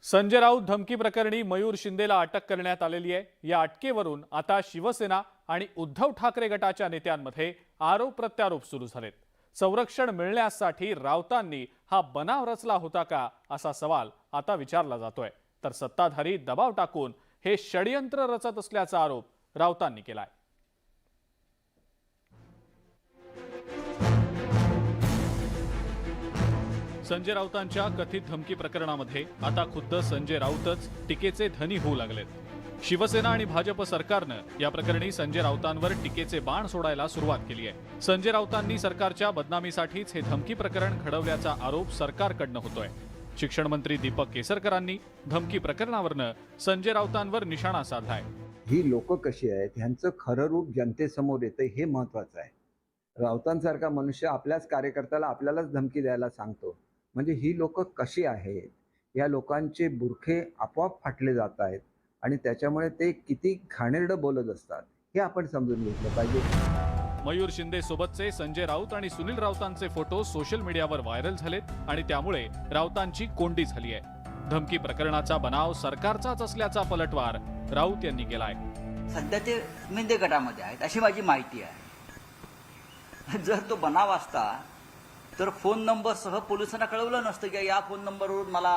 संजय राऊत धमकी प्रकरणी मयूर शिंदेला अटक करण्यात आलेली आहे। या अटकेवरून आता शिवसेना आणि उद्धव ठाकरे गटाच्या नेत्यांमध्ये आरोप प्रत्यारोप सुरू झालेत। संरक्षण मिळण्यासाठी राऊतांनी हा बनाव रचला होता का असा सवाल आता विचारला जातोय, तर सत्ताधारी दबाव टाकून हे षडयंत्र रचत असल्याचा आरोप राऊतांनी केलाय। संजय राऊतांच्या कथित धमकी प्रकरणामध्ये आता खुद्द संजय राऊतच टीकेचे धनी होऊ लागलेत। शिवसेना आणि भाजप सरकारनं या प्रकरणी संजय राऊतांवर टीकेचे बाण सोडायला सुरुवात केली आहे। संजय राऊतांनी सरकारच्या बदनामीसाठीच हे धमकी प्रकरण घडवल्याचा आरोप सरकारकडनं होतोय। शिक्षण मंत्री दीपक केसरकरांनी धमकी प्रकरणावरनं संजय राऊतांवर निशाणा साधलाय। ही लोक कशी आहेत ह्यांचं खरं रूप जनतेसमोर येतं हे महत्त्वाचं आहे। राऊतांसारखा मनुष्य आपल्याच कार्यकर्त्याला आपल्यालाच धमकी द्यायला सांगतो, म्हणजे ही लोक कशी आहेत, या लोकांचे बुरखे आपोआप फाटले जात आहेत आणि त्याच्यामुळे ते किती घाणेरडं बोलत असतात हे आपण समजून घेतलं पाहिजे। मयूर शिंदे सोबतचे संजय राऊत आणि सुनील राऊतांचे फोटो सोशल मीडियावर व्हायरल झालेत आणि त्यामुळे राऊतांची कोंडी झाली आहे। धमकी प्रकरणाचा बनाव सरकारचाच असल्याचा पलटवार राऊत यांनी केलाय। सध्या ते मिंदे गटामध्ये आहेत अशी माझी माहिती आहे। जर तो बनाव असता तर फोन नंबर सह पोलिसांना कळवलं नसतं की या फोन नंबरवरून मला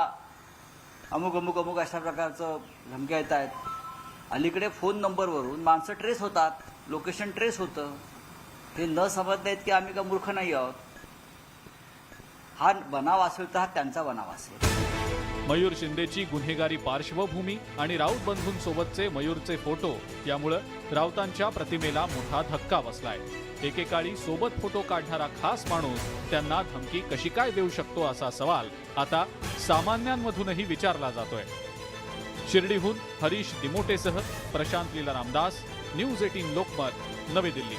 अमुक अमुक अमुक अशा प्रकारचं धमक्या येत आहेत। अलीकडे फोन नंबरवरून माणसं ट्रेस होतात, लोकेशन ट्रेस होतं। हे न समजत नाहीत की आम्ही का मूर्ख नाही आहोत। हा बनाव असेल तर हा त्यांचा बनाव असेल। मयूर शिंदेची गुन्हेगारी पार्श्वभूमी आणि राऊत बंधूंसोबतचे मयूरचे फोटो यामुळे राऊतांच्या प्रतिमेला मोठा धक्का बसलाय। एकेकाळी सोबत फोटो काढणारा खास माणूस त्यांना धमकी कशी काय देऊ शकतो असा सवाल आता सामान्यांमधूनही विचारला जातोय। शिर्डीहून हरीश दिमोटेसह प्रशांत लीला रामदास, न्यूज 18 लोकमत, नवी दिल्ली।